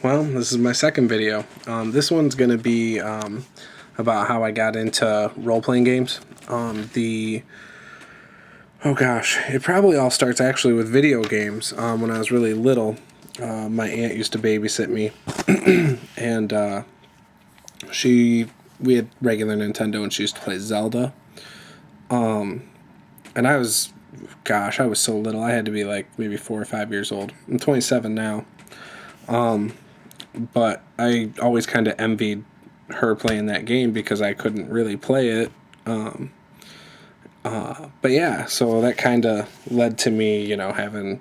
Well, this is my second video. This one's going to be about how I got into role-playing games. It probably all starts actually with video games. When I was really little, my aunt used to babysit me, and we had regular Nintendo, and she used to play Zelda. And I was so little. I had to be like maybe 4 or 5 years old. I'm 27 now. But I always kind of envied her playing that game because I couldn't really play it. But yeah, so that kind of led to me, having,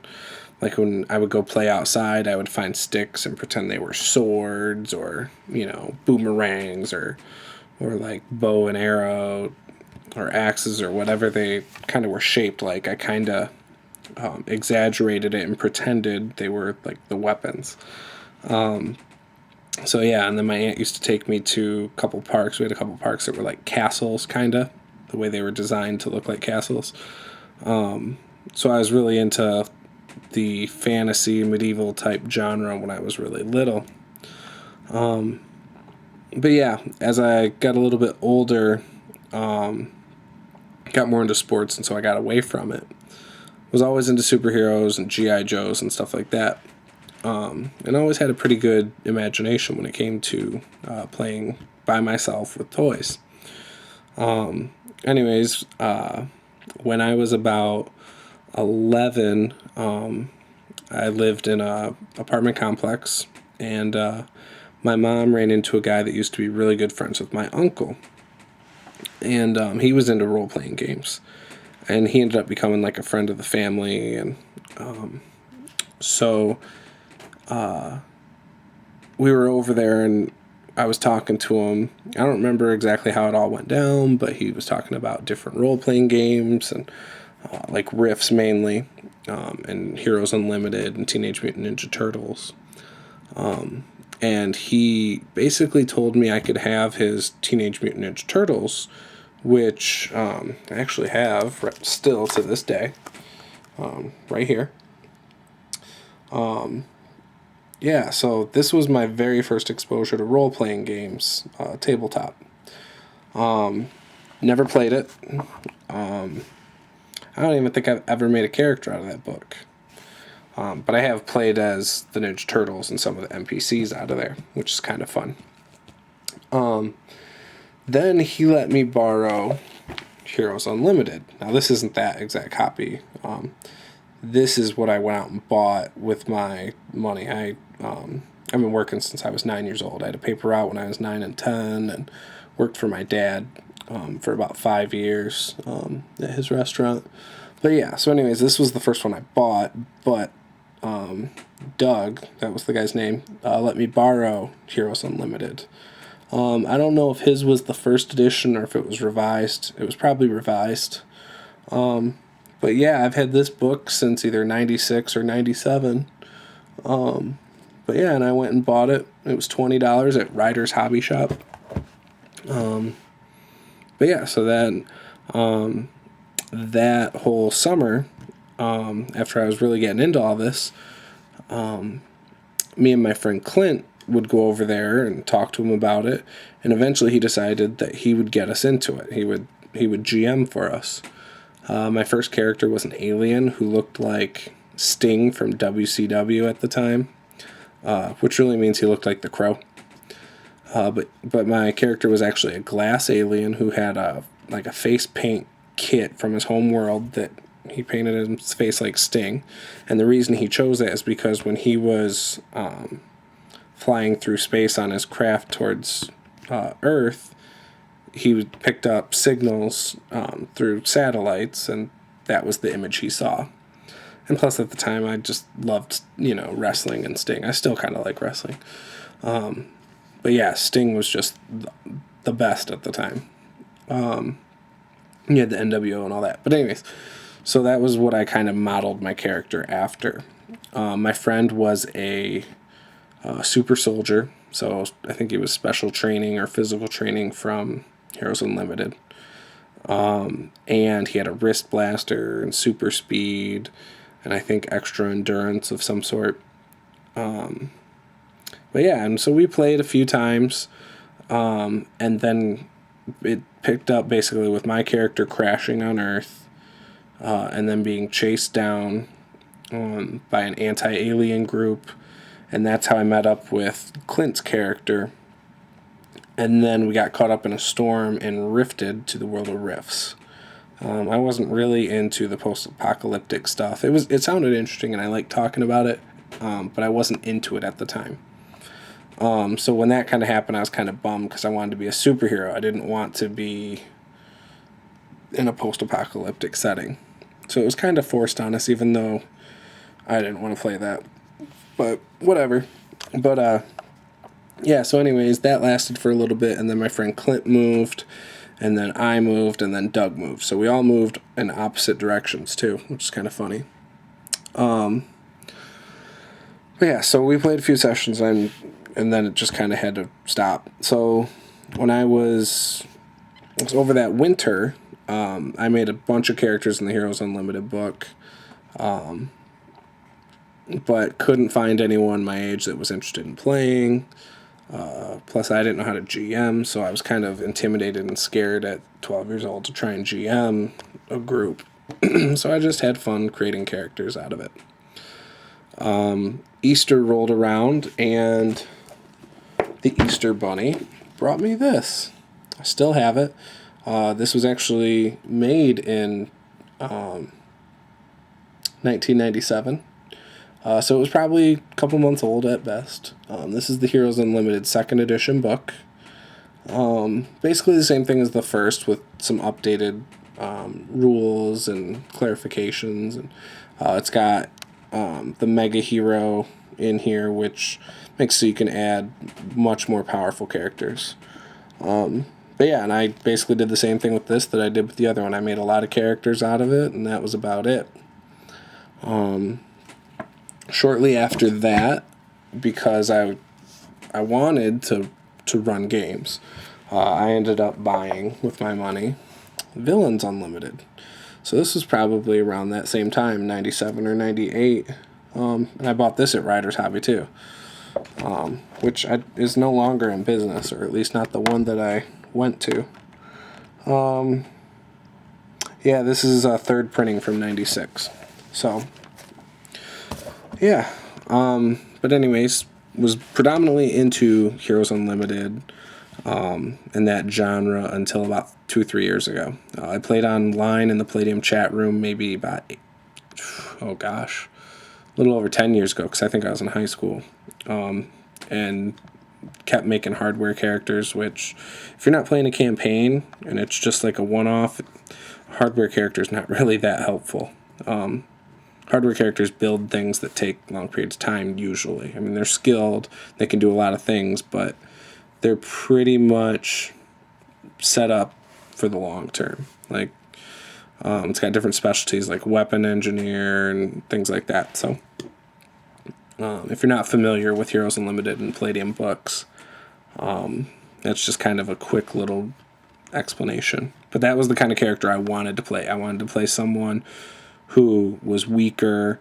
like, when I would go play outside, I would find sticks and pretend they were swords or, boomerangs or like bow and arrow or axes or whatever they kind of were shaped like. I kind of exaggerated it and pretended they were like the weapons. So yeah, and then my aunt used to take me to a couple parks. We had a couple parks that were like castles, kind of, the way they were designed to look like castles. So I was really into the fantasy, medieval type genre when I was really little. But yeah, as I got a little bit older, got more into sports, and so I got away from it. Was always into superheroes and G.I. Joes and stuff like that. And I always had a pretty good imagination when it came to playing by myself with toys. Anyways, when I was about 11, I lived in a apartment complex, and my mom ran into a guy that used to be really good friends with my uncle. And he was into role-playing games. And he ended up becoming like a friend of the family, and so we were over there, and I was talking to him. I don't remember exactly how it all went down, but he was talking about different role-playing games and like Riffs mainly, and Heroes Unlimited and Teenage Mutant Ninja Turtles. And he basically told me I could have his Teenage Mutant Ninja Turtles, which I actually have still to this day, right here. Yeah, so this was my very first exposure to role-playing games, tabletop. Never played it. I don't even think I've ever made a character out of that book. But I have played as the Ninja Turtles and some of the NPCs out of there, which is kind of fun. Then he let me borrow Heroes Unlimited. Now, this isn't that exact copy. This is what I went out and bought with my money. I've been working since I was 9 years old. I had a paper route when I was 9 and 10, and worked for my dad for about 5 years at his restaurant. But yeah, so anyways, this was the first one I bought, but Doug, that was the guy's name, let me borrow Heroes Unlimited. I don't know if his was the first edition or if it was revised. It was probably revised. But yeah, I've had this book since either 96 or 97. But yeah, and I went and bought it. It was $20 at Ryder's Hobby Shop. But yeah, so then that whole summer, after I was really getting into all this, me and my friend Clint would go over there and talk to him about it, and eventually he decided that he would get us into it. He would GM for us. My first character was an alien who looked like Sting from WCW at the time, which really means he looked like the Crow. But my character was actually a glass alien who had a face paint kit from his home world that he painted his face like Sting. And the reason he chose that is because when he was flying through space on his craft towards Earth, he picked up signals through satellites, and that was the image he saw. And plus, at the time, I just loved, wrestling and Sting. I still kind of like wrestling. But yeah, Sting was just the best at the time. You had the NWO and all that. But anyways, so that was what I kind of modeled my character after. My friend was a super soldier, so I think he was special training or physical training from Heroes Unlimited. And he had a wrist blaster and super speed, and I think extra endurance of some sort. But yeah, and so we played a few times, and then it picked up basically with my character crashing on Earth, and then being chased down by an anti-alien group, and that's how I met up with Clint's character. And then we got caught up in a storm and rifted to the world of Rifts. I wasn't really into the post-apocalyptic stuff. It sounded interesting, and I liked talking about it, but I wasn't into it at the time. So when that kind of happened, I was kind of bummed because I wanted to be a superhero. I didn't want to be in a post-apocalyptic setting. So it was kind of forced on us, even though I didn't want to play that. But whatever. But yeah, so anyways, that lasted for a little bit, and then my friend Clint moved, and then I moved, and then Doug moved. So we all moved in opposite directions, too, which is kind of funny. But yeah, so we played a few sessions, and then it just kind of had to stop. So when it was over that winter, I made a bunch of characters in the Heroes Unlimited book, but couldn't find anyone my age that was interested in playing. Plus, I didn't know how to GM, so I was kind of intimidated and scared at 12 years old to try and GM a group. So I just had fun creating characters out of it. Easter rolled around, and the Easter Bunny brought me this. I still have it. This was actually made in 1997. So it was probably a couple months old at best. This is the Heroes Unlimited 2nd edition book. Basically the same thing as the first, with some updated rules and clarifications. And it's got the Mega Hero in here, which makes so you can add much more powerful characters. But yeah, and I basically did the same thing with this that I did with the other one. I made a lot of characters out of it, and that was about it. Shortly after that, because I wanted to run games, I ended up buying, with my money, Villains Unlimited. So this was probably around that same time, 97 or 98. And I bought this at Riders Hobby too, which is no longer in business, or at least not the one that I went to. Yeah, this is a third printing from 96. So yeah, but anyways, was predominantly into Heroes Unlimited and that genre until about 2-3 years ago. I played online in the Palladium chat room maybe about, a little over 10 years ago, because I think I was in high school, and kept making hardware characters, which, if you're not playing a campaign and it's just like a one-off, hardware character's not really that helpful. Hardware characters build things that take long periods of time, usually. I mean, they're skilled, they can do a lot of things, but they're pretty much set up for the long term. Like, it's got different specialties, like weapon engineer and things like that. So, if you're not familiar with Heroes Unlimited and Palladium books, that's just kind of a quick little explanation. But that was the kind of character I wanted to play. I wanted to play someone who was weaker,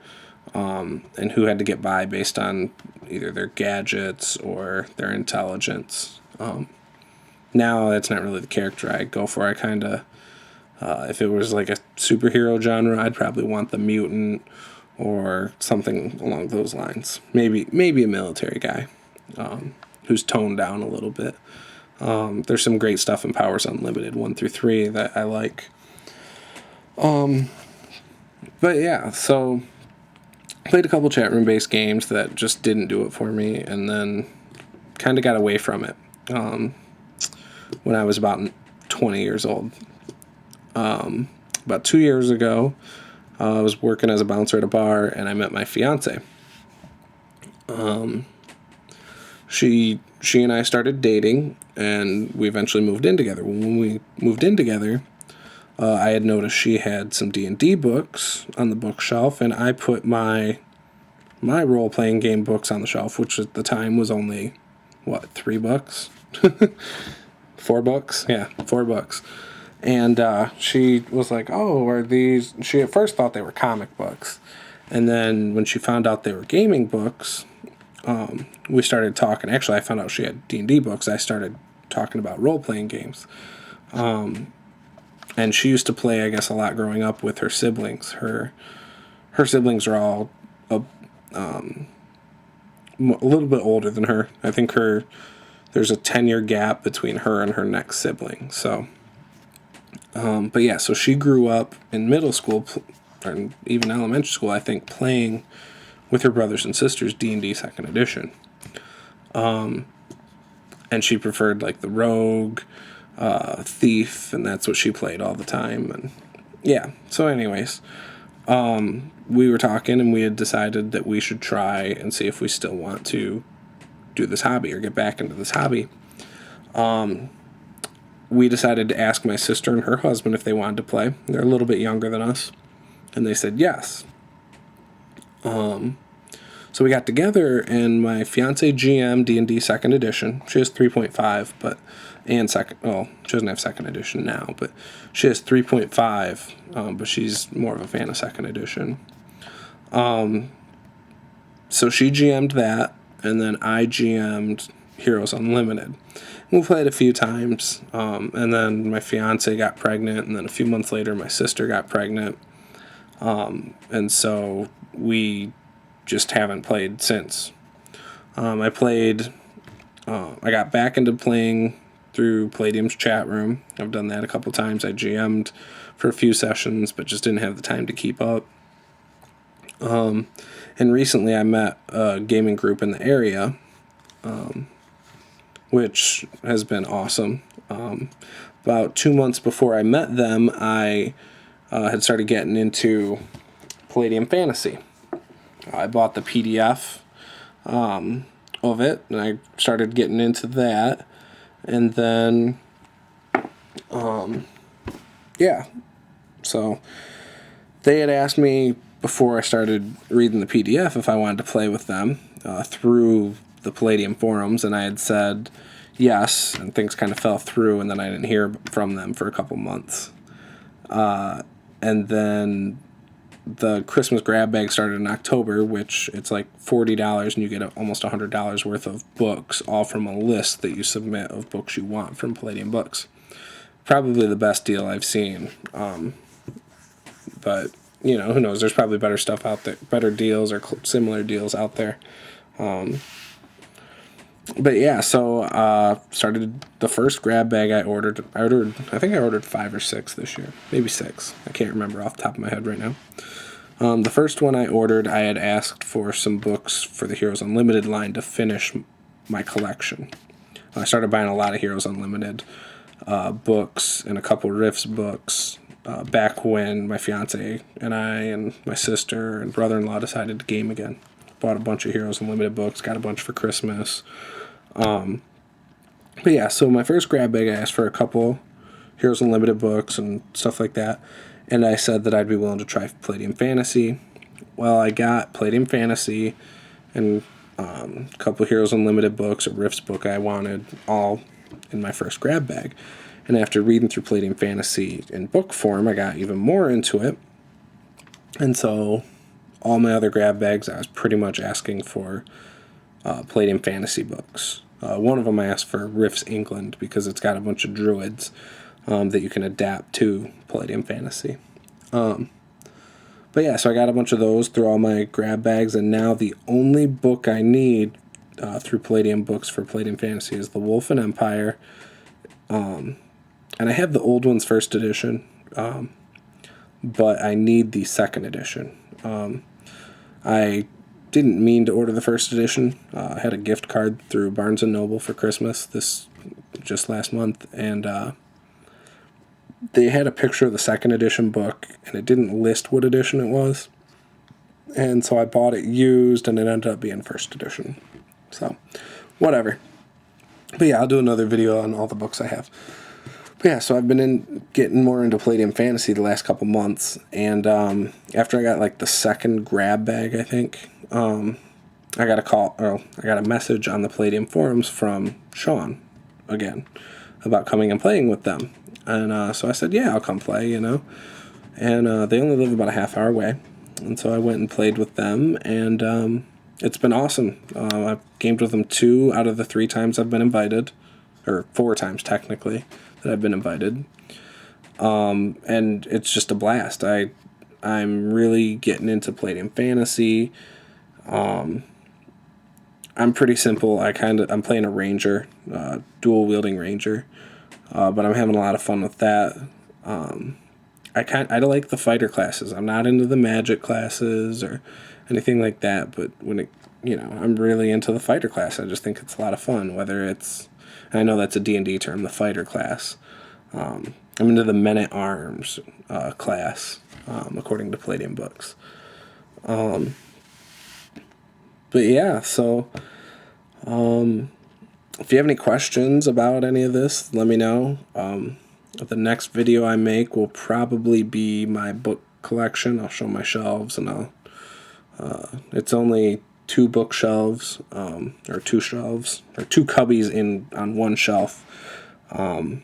and who had to get by based on either their gadgets or their intelligence. Now that's not really the character I go for. I kind of, if it was like a superhero genre, I'd probably want the mutant or something along those lines. Maybe a military guy, who's toned down a little bit. There's some great stuff in Powers Unlimited 1 through 3 that I like. But yeah, so played a couple chat room based games that just didn't do it for me, and then kind of got away from it when I was about 20 years old. About 2 years ago, I was working as a bouncer at a bar, and I met my fiance. She and I started dating, and we eventually moved in together. When we moved in together, I had noticed she had some D&D books on the bookshelf, and I put my role-playing game books on the shelf, which at the time was only, $3? $4? Yeah, $4. And she was like, oh, are these... She at first thought they were comic books. And then when she found out they were gaming books, we started talking. Actually, I found out she had D&D books. I started talking about role-playing games. And she used to play, I guess, a lot growing up with her siblings. Her siblings are all a little bit older than her. I think there's a 10-year gap between her and her next sibling. So, but yeah, so she grew up in middle school, and even elementary school, I think, playing with her brothers and sisters D&D 2nd edition. And she preferred, like, the rogue, thief, and that's what she played all the time. And yeah, so anyways, we were talking, and we had decided that we should try and see if we still want to do this hobby or get back into this hobby. We decided to ask my sister and her husband if they wanted to play. They're a little bit younger than us, and they said yes. So we got together, and my fiance GM D&D 2nd edition. She has 3.5, she doesn't have 2nd edition now, but she has 3.5, but she's more of a fan of 2nd edition. So she GM'd that, and then I GM'd Heroes Unlimited. We played a few times, and then my fiance got pregnant, and then a few months later my sister got pregnant, and so we just haven't played since. I got back into playing through Palladium's chat room. I've done that a couple times. I GM'd for a few sessions, but just didn't have the time to keep up. And recently I met a gaming group in the area, which has been awesome. About 2 months before I met them, I had started getting into Palladium Fantasy. I bought the PDF of it, and I started getting into that. And then, so they had asked me before I started reading the PDF if I wanted to play with them through the Palladium forums, and I had said yes, and things kind of fell through, and then I didn't hear from them for a couple months. And then the Christmas grab bag started in October, which it's like $40, and you get almost $100 worth of books, all from a list that you submit of books you want from Palladium Books. Probably the best deal I've seen. But, who knows? There's probably better stuff out there, better deals or similar deals out there. But yeah, so started the first grab bag I ordered. I think I ordered 5 or 6 this year. Maybe 6. I can't remember off the top of my head right now. The first one I ordered, I had asked for some books for the Heroes Unlimited line to finish my collection. I started buying a lot of Heroes Unlimited books and a couple Rifts books back when my fiance and I and my sister and brother-in-law decided to game again. Bought a bunch of Heroes Unlimited books, got a bunch for Christmas. But yeah, so my first grab bag, I asked for a couple Heroes Unlimited books and stuff like that, and I said that I'd be willing to try Palladium Fantasy. Well, I got Palladium Fantasy and a couple Heroes Unlimited books, a Rifts book I wanted, all in my first grab bag. And after reading through Palladium Fantasy in book form, I got even more into it. And so all my other grab bags, I was pretty much asking for Palladium Fantasy books. One of them I asked for Rifts England because it's got a bunch of druids that you can adapt to Palladium Fantasy. But yeah, so I got a bunch of those through all my grab bags, and now the only book I need through Palladium Books for Palladium Fantasy is The Wolf and Empire. And I have the old one's first edition, but I need the second edition. I didn't mean to order the first edition. I had a gift card through Barnes & Noble for Christmas just last month, and they had a picture of the second edition book, and it didn't list what edition it was. And so I bought it used, and it ended up being first edition. So, whatever. But yeah, I'll do another video on all the books I have. But yeah, so I've been getting more into Palladium Fantasy the last couple months, and after I got like the second grab bag, I think, I got a message on the Palladium forums from Sean again about coming and playing with them. And so I said, yeah, I'll come play, And they only live about a half hour away. And so I went and played with them, and it's been awesome. I've gamed with them 2 out of the 3 times I've been invited, or 4 times technically that I've been invited. And it's just a blast. I'm really getting into Palladium Fantasy. I'm pretty simple. I'm playing a ranger, dual wielding ranger, but I'm having a lot of fun with that. I like the fighter classes. I'm not into the magic classes or anything like that. But I'm really into the fighter class. I just think it's a lot of fun. Whether it's, I know that's a D&D term, the fighter class. I'm into the men at arms class, according to Palladium books. But yeah, so if you have any questions about any of this, let me know. The next video I make will probably be my book collection. I'll show my shelves, and it's only 2 bookshelves, or 2 shelves, or 2 cubbies on one shelf. And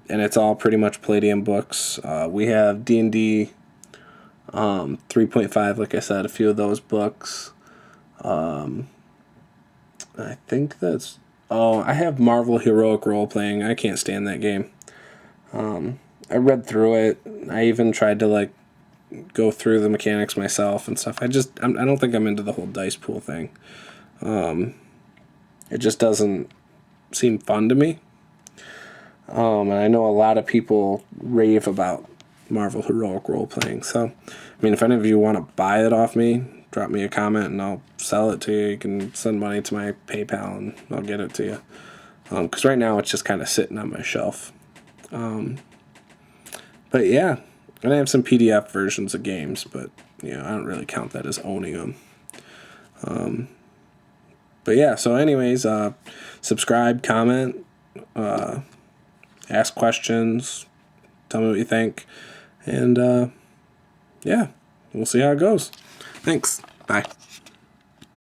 it's all pretty much Palladium books. We have D&D 3.5, like I said, a few of those books. I think that's... Oh, I have Marvel Heroic Role-Playing. I can't stand that game. I read through it. I even tried to, go through the mechanics myself and stuff. I don't think I'm into the whole dice pool thing. It just doesn't seem fun to me. And I know a lot of people rave about Marvel Heroic Role-Playing. So, if any of you want to buy it off me, drop me a comment and I'll sell it to you. You can send money to my PayPal and I'll get it to you. Because right now it's just kind of sitting on my shelf. But yeah, and I have some PDF versions of games, but I don't really count that as owning them. But yeah, so anyways, subscribe, comment, ask questions, tell me what you think, and yeah, we'll see how it goes. Thanks. Bye.